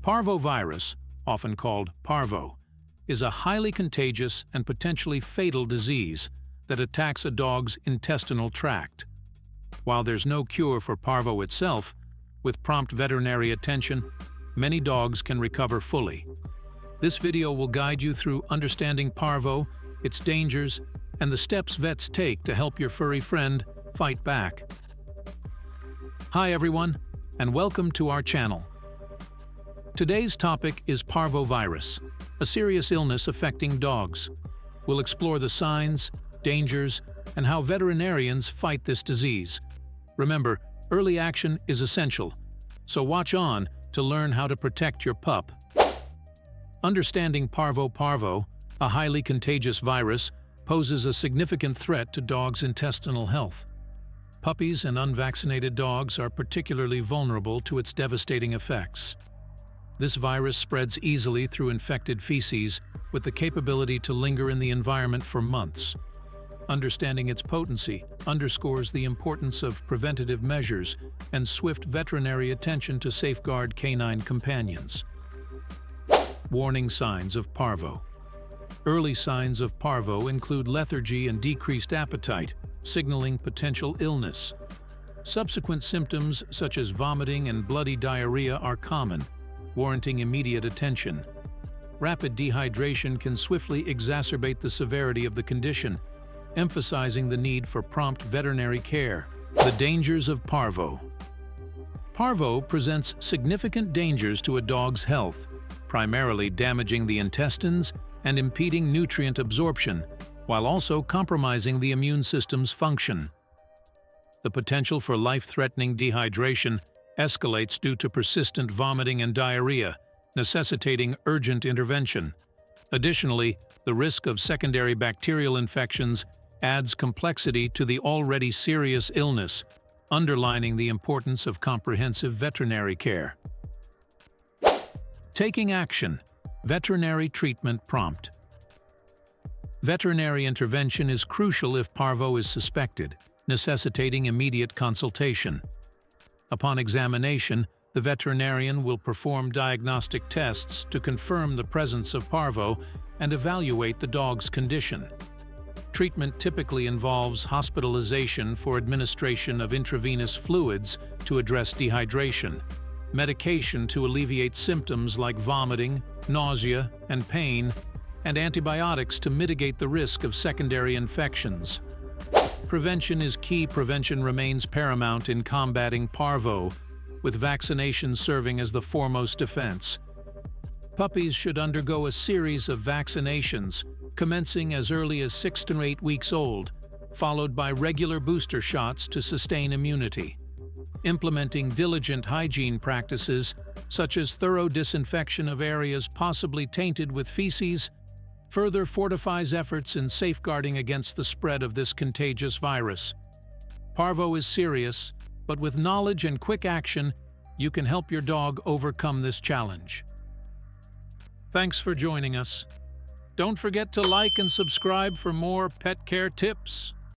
Parvovirus, often called parvo, is a highly contagious and potentially fatal disease that attacks a dog's intestinal tract. While there's no cure for parvo itself, with prompt veterinary attention, many dogs can recover fully. This video will guide you through understanding parvo, its dangers, and the steps vets take to help your furry friend fight back. Hi everyone, and welcome to our channel. Today's topic is parvovirus, a serious illness affecting dogs. We'll explore the signs, dangers, and how veterinarians fight this disease. Remember, early action is essential, so watch on to learn how to protect your pup. Understanding parvo, a highly contagious virus, poses a significant threat to dogs' intestinal health. Puppies and unvaccinated dogs are particularly vulnerable to its devastating effects. This virus spreads easily through infected feces, with the capability to linger in the environment for months. Understanding its potency underscores the importance of preventative measures and swift veterinary attention to safeguard canine companions. Warning signs of parvo. Early signs of parvo include lethargy and decreased appetite, signaling potential illness. Subsequent symptoms such as vomiting and bloody diarrhea are common, warranting immediate attention. Rapid dehydration can swiftly exacerbate the severity of the condition, emphasizing the need for prompt veterinary care. The dangers of parvo. Parvo presents significant dangers to a dog's health, primarily damaging the intestines and impeding nutrient absorption, while also compromising the immune system's function. The potential for life-threatening dehydration escalates due to persistent vomiting and diarrhea, necessitating urgent intervention. Additionally, the risk of secondary bacterial infections adds complexity to the already serious illness, underlining the importance of comprehensive veterinary care. Taking action. Veterinary treatment prompt. Veterinary intervention is crucial if parvo is suspected, necessitating immediate consultation. Upon examination, the veterinarian will perform diagnostic tests to confirm the presence of parvo and evaluate the dog's condition. Treatment typically involves hospitalization for administration of intravenous fluids to address dehydration, medication to alleviate symptoms like vomiting, nausea, and pain, and antibiotics to mitigate the risk of secondary infections. Prevention is key. Prevention remains paramount in combating parvo, with vaccination serving as the foremost defense. Puppies should undergo a series of vaccinations, commencing as early as 6 to 8 weeks old, followed by regular booster shots to sustain immunity. Implementing diligent hygiene practices, such as thorough disinfection of areas possibly tainted with feces, further fortifies efforts in safeguarding against the spread of this contagious virus. Parvo is serious, but with knowledge and quick action, you can help your dog overcome this challenge. Thanks for joining us. Don't forget to like and subscribe for more pet care tips.